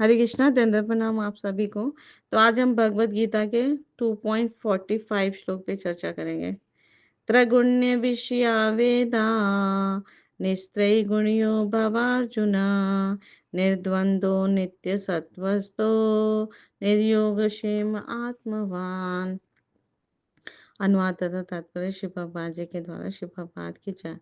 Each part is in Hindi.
हरे कृष्णा, दंडवत प्रणाम आप सभी को। तो आज हम भगवत गीता के 2.45 श्लोक पे चर्चा करेंगे। त्रैगुण्य विषया वेदा निस्त्रैगुण्यो भवार्जुन निर्द्वंद्वो नित्य सत्वस्तो निर्योगक्षेम आत्मवान। अनुवाद तथा तात्पर्य श्री प्रभुपाद जी के द्वारा। श्री प्रभुपाद की जय।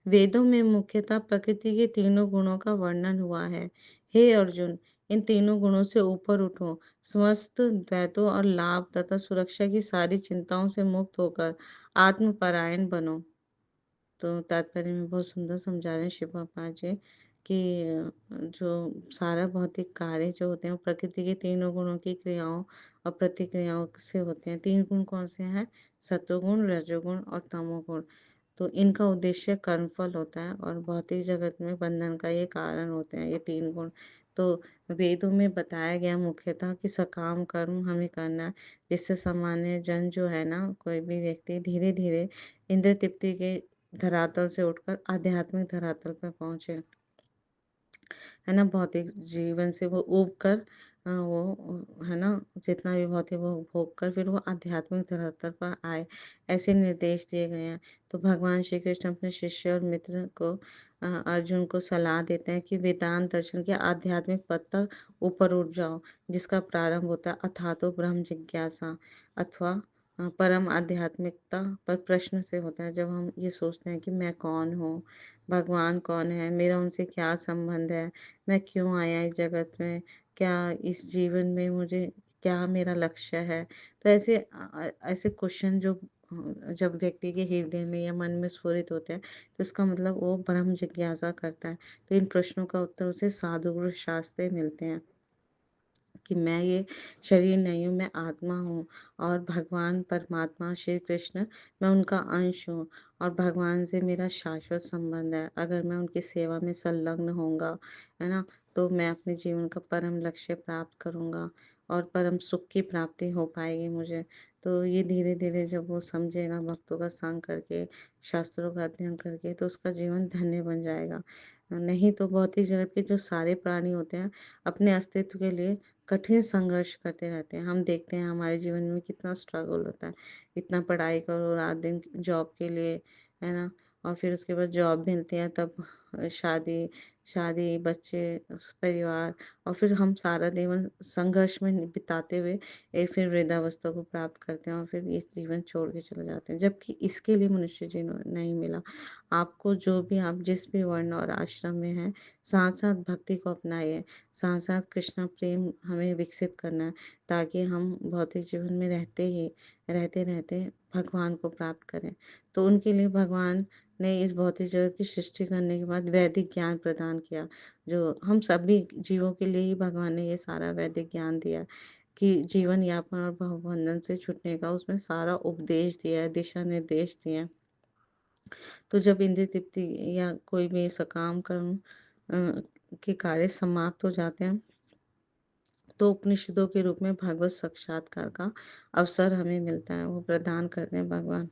वेदों में मुख्यतः प्रकृति के तीनों गुणों का वर्णन हुआ है। हे अर्जुन, इन तीनों गुणों से ऊपर उठो, समस्त द्वैतों और लाभ तथा सुरक्षा की सारी चिंताओं से मुक्त होकर आत्मपरायण बनो। तो तात्पर्य में बहुत सुंदर समझा रहे हैं शिव प्रभुपाद जी कि जो सारा भौतिक कार्य जो होते हैं वो प्रकृति के तीनों गुणों की क्रियाओं और प्रतिक्रियाओं से होते हैं। तीन गुण कौन से हैं? सत्वगुण, रजोगुण और तमोगुण। तो इनका उद्देश्य कर्मफल होता है और भौतिक जगत में बंधन का ये कारण होते हैं, ये तीन गुण। तो वेदों में बताया गया मुख्यतः कि सकाम कर्म हमें करना है, जिससे सामान्य जन जो है ना, कोई भी व्यक्ति धीरे धीरे इंद्र तृप्ति के धरातल से उठकर आध्यात्मिक धरातल पर पहुंचे, है ना। भौतिक जीवन से वो ऊब कर वो है ना, जितना भी भौतिक वो भोग कर फिर वो आध्यात्मिक धरातल पर आए, ऐसे निर्देश दिए गए हैं। तो भगवान श्री कृष्ण अपने शिष्य और मित्र को अर्जुन को सलाह देते हैं कि वेदांत दर्शन के आध्यात्मिक पथ पर ऊपर उठ जाओ, जिसका प्रारंभ होता है अथातो ब्रह्म जिज्ञासा, अथवा परम आध्यात्मिकता पर प्रश्न से होता है। जब हम ये सोचते हैं कि मैं कौन हूँ, भगवान कौन है, मेरा उनसे क्या संबंध है, मैं क्यों आया इस जगत में, क्या इस जीवन में मुझे क्या मेरा लक्ष्य है। तो ऐसे क्वेश्चन जो जब व्यक्ति के हृदय में या मन में स्फुरित होते हैं, तो इसका मतलब वो ब्रह्म जिज्ञासा करता है। तो इन प्रश्नों का उत्तर उसे साधुगुरु शास्त्र से मिलते हैं कि मैं ये शरीर नहीं हूँ, मैं आत्मा हूँ और भगवान परमात्मा श्री कृष्ण, मैं उनका अंश हूँ और भगवान से मेरा शाश्वत संबंध है। अगर मैं उनकी सेवा में संलग्न होऊंगा, है ना, तो मैं अपने जीवन का परम लक्ष्य प्राप्त करूंगा और परम सुख की प्राप्ति हो पाएगी मुझे। तो ये धीरे धीरे जब वो समझेगा, भक्तों का संग करके, शास्त्रों का अध्ययन करके, तो उसका जीवन धन्य बन जाएगा। नहीं तो भौतिक जगत के जो सारे प्राणी होते हैं, अपने अस्तित्व के लिए कठिन संघर्ष करते रहते हैं। हम देखते हैं हमारे जीवन में कितना स्ट्रगल होता है, इतना पढ़ाई करो रात दिन जॉब के लिए, है ना, और फिर उसके बाद जॉब मिलती है तब शादी, शादी, बच्चे, परिवार, और फिर हम सारा जीवन संघर्ष में बिताते हुए फिर वृद्धावस्था को प्राप्त करते हैं और फिर ये जीवन छोड़ के चले जाते हैं, जबकि इसके लिए मनुष्य जीवन नहीं मिला। आपको जो भी, आप जिस भी वर्ण और आश्रम में हैं, साथ साथ भक्ति को अपनाइए, साथ साथ कृष्णा प्रेम हमें विकसित करना है, ताकि हम भौतिक जीवन में रहते रहते भगवान को प्राप्त करें। तो उनके लिए भगवान ने इस भौतिक जगत की सृष्टि करने के बाद वैदिक ज्ञान प्रदान किया, जो हम सभी जीवों के लिए ही भगवान ने ये सारा वैदिक ज्ञान दिया कि जीवन यापन और भवबंधन से छूटने का, उसमें सारा उपदेश दिया है, दिशा निर्देश दिए हैं। तो जब इंद्रिय तृप्ति या कोई भी सकाम कर्म के कार्य समाप्त हो जाते हैं, तो उपनिषदों के रूप में भगवत साक्षात्कार का अवसर हमें मिलता है, वो प्रदान करते हैं भगवान।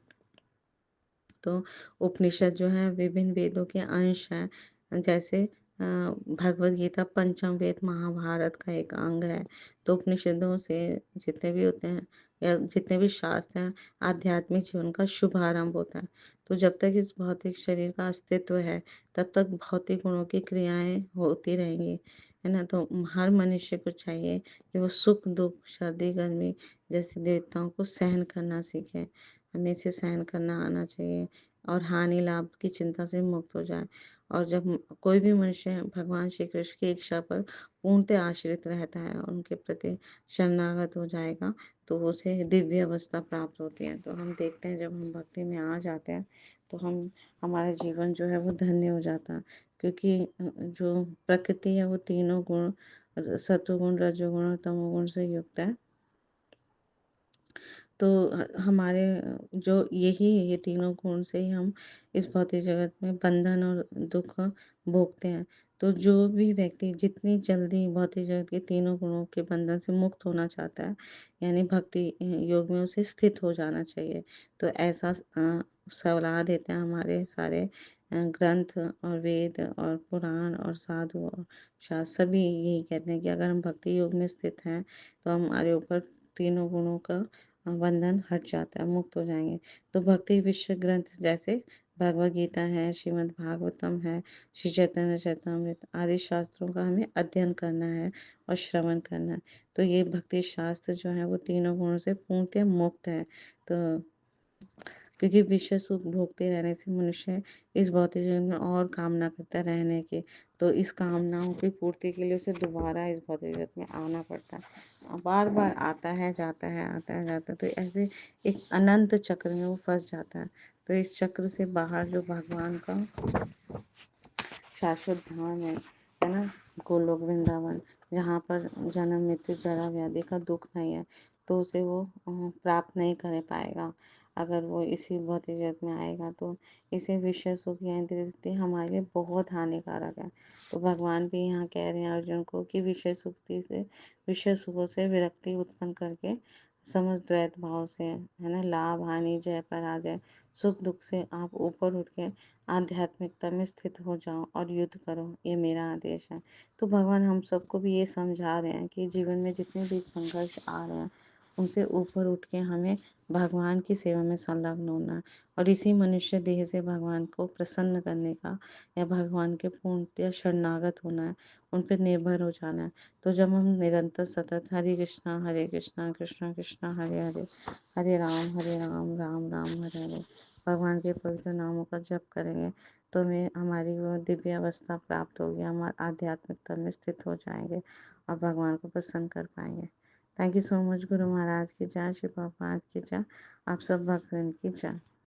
तो उपनिषद जो है विभिन्न वेदों के अंश हैं, जैसे भगवत गीता पंचम वेद महाभारत का एक अंग है। तो उपनिषदों से जितने भी होते हैं या जितने भी शास्त्र हैं, आध्यात्मिक जीवन का शुभारंभ होता है। तो जब तक इस भौतिक शरीर का अस्तित्व है, तब तक भौतिक गुणों की क्रियाएं होती रहेंगी, है ना। तो हर मनुष्य को चाहिए कि वो सुख दुख सर्दी गर्मी जैसे देवताओं को सहन करना सीखे, हमें इसे सहन करना आना चाहिए और हानि लाभ की चिंता से मुक्त हो जाए। और जब कोई भी मनुष्य भगवान श्री कृष्ण की इच्छा पर पूर्णतः आश्रित रहता है और उनके प्रति शरणागत हो जाएगा, तो उसे दिव्य अवस्था प्राप्त होती है। तो हम देखते हैं जब हम भक्ति में आ जाते हैं, तो हमारा जीवन जो है वो धन्य हो जाता है, क्योंकि जो प्रकृति है वो तीनों गुण, सत्वगुण, रजोगुण और तमोगुण से युक्त है। तो हमारे जो ये तीनों गुण से ही हम इस भौतिक जगत में बंधन और दुख भोगते हैं। तो जो भी व्यक्ति जितनी जल्दी भौतिक जगत के तीनों गुणों के बंधन से मुक्त होना चाहता है, यानी भक्ति योग में उसे स्थित हो जाना चाहिए। तो ऐसा सलाह देते हैं हमारे सारे ग्रंथ और वेद और पुराण और साधु और शास्त्र सभी यही कहते हैं कि अगर हम भक्ति योग में स्थित हैं तो हमारे ऊपर तीनों गुणों का बंधन हट जाता है, मुक्त हो जाएंगे। तो भक्ति विश्व ग्रंथ जैसे भगवद गीता है, श्रीमद् भागवतम है, श्री चैतन्य चैतामृत आदि शास्त्रों का हमें अध्ययन करना है और श्रवण करना है। तो ये भक्ति शास्त्र जो है वो तीनों गुणों से पूर्णतः मुक्त है। तो क्योंकि विषय सुख भोगते रहने से मनुष्य इस भौतिक जीवन में और कामना करता है रहने की, तो इस कामनाओं की पूर्ति के लिए उसे दोबारा इस भौतिक जगत में आना पड़ता है। बार बार आता है जाता है, आता है जाता है, तो ऐसे एक अनंत चक्र में वो फंस जाता है। तो इस चक्र से बाहर जो भगवान का शाश्वत धाम है ना, गोलोक वृंदावन, जहाँ पर जन्म मृत्यु जरा व्याधि का दुख नहीं है, तो उसे वो प्राप्त नहीं कर पाएगा। अगर वो इसी भौतिक जगत में आएगा तो इसे विषय सुख या इंद्रिय तृप्ति हमारे लिए बहुत हानिकारक है। तो भगवान भी यहाँ कह रहे हैं अर्जुन को कि विषय सुखों से विरक्ति उत्पन्न करके समझ द्वैत भाव से, है ना, लाभ हानि जय पराजय सुख दुख से आप ऊपर उठ के आध्यात्मिकता में स्थित हो जाओ और युद्ध करो, ये मेरा आदेश है। तो भगवान हम सबको भी ये समझा रहे हैं कि जीवन में जितने भी संघर्ष आ रहे हैं उनसे ऊपर उठ के हमें भगवान की सेवा में संलग्न होना है और इसी मनुष्य देह से भगवान को प्रसन्न करने का या भगवान के पूर्णतः शरणागत होना है, उन पर निर्भर हो जाना है। तो जब हम निरंतर सतत हरे कृष्णा कृष्णा कृष्णा हरे हरे, हरे राम राम राम हरे हरे भगवान के पवित्र नामों का जप करेंगे तो हमें हमारी वो दिव्य अवस्था प्राप्त होगी, हम आध्यात्मिकता में स्थित हो जाएंगे और भगवान को प्रसन्न कर पाएंगे। Thank you so much. Guru Maharaj की जय, श्री प्रभुपाद की जय, आप सब भक्तवृंद की जय।